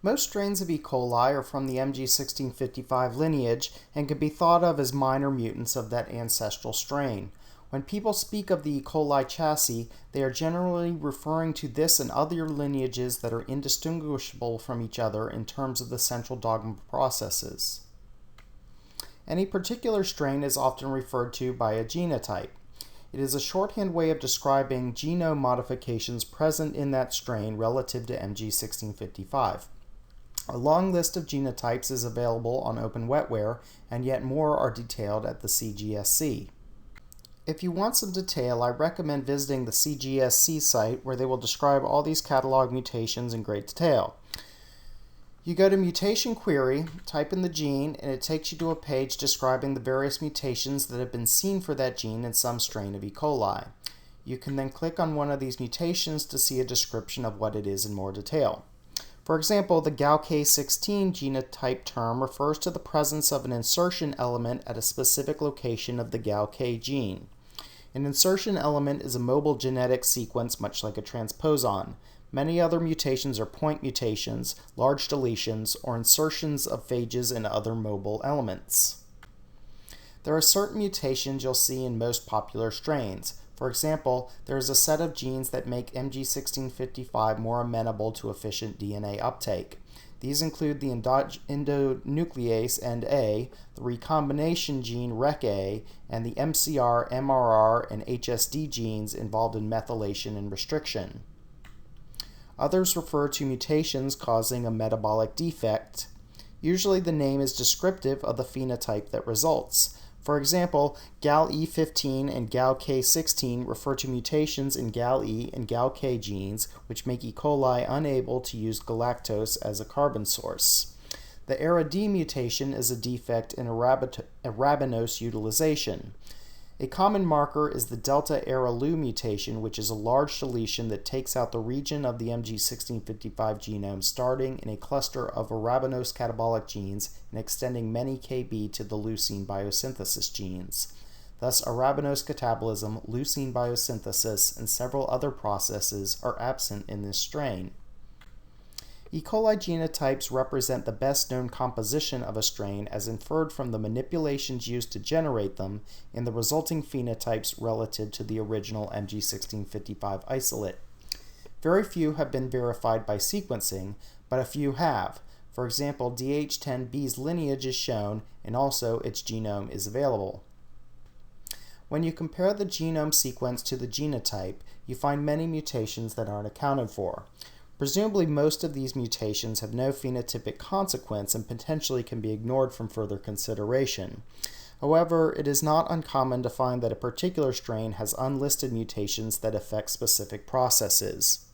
Most strains of E. coli are from the MG1655 lineage and can be thought of as minor mutants of that ancestral strain. When people speak of the E. coli chassis, they are generally referring to this and other lineages that are indistinguishable from each other in terms of the central dogma processes. Any particular strain is often referred to by a genotype. It is a shorthand way of describing genome modifications present in that strain relative to MG1655. A long list of genotypes is available on Open Wetware, and yet more are detailed at the CGSC. If you want some detail, I recommend visiting the CGSC site, where they will describe all these catalog mutations in great detail. You go to Mutation Query, type in the gene, and it takes you to a page describing the various mutations that have been seen for that gene in some strain of E. coli. You can then click on one of these mutations to see a description of what it is in more detail. For example, the GALK16 genotype term refers to the presence of an insertion element at a specific location of the GALK gene. An insertion element is a mobile genetic sequence much like a transposon. Many other mutations are point mutations, large deletions, or insertions of phages and other mobile elements. There are certain mutations you'll see in most popular strains. For example, there is a set of genes that make MG1655 more amenable to efficient DNA uptake. These include the endonuclease End-A, the recombination gene Rec-A, and the MCR, MRR, and HSD genes involved in methylation and restriction. Others refer to mutations causing a metabolic defect. Usually the name is descriptive of the phenotype that results. For example, GAL-E15 and GALK16 refer to mutations in GAL-E and GALK genes which make E. coli unable to use galactose as a carbon source. The ARA-D mutation is a defect in arabinose utilization. A common marker is the delta ARA-LU mutation, which is a large deletion that takes out the region of the MG1655 genome starting in a cluster of arabinose catabolic genes and extending many kb to the leucine biosynthesis genes. Thus, arabinose catabolism, leucine biosynthesis, and several other processes are absent in this strain. E. coli genotypes represent the best-known composition of a strain as inferred from the manipulations used to generate them and the resulting phenotypes relative to the original MG1655 isolate. Very few have been verified by sequencing, but a few have. For example, DH10B's lineage is shown, and also its genome is available. When you compare the genome sequence to the genotype, you find many mutations that aren't accounted for. Presumably, most of these mutations have no phenotypic consequence and potentially can be ignored from further consideration. However, it is not uncommon to find that a particular strain has unlisted mutations that affect specific processes.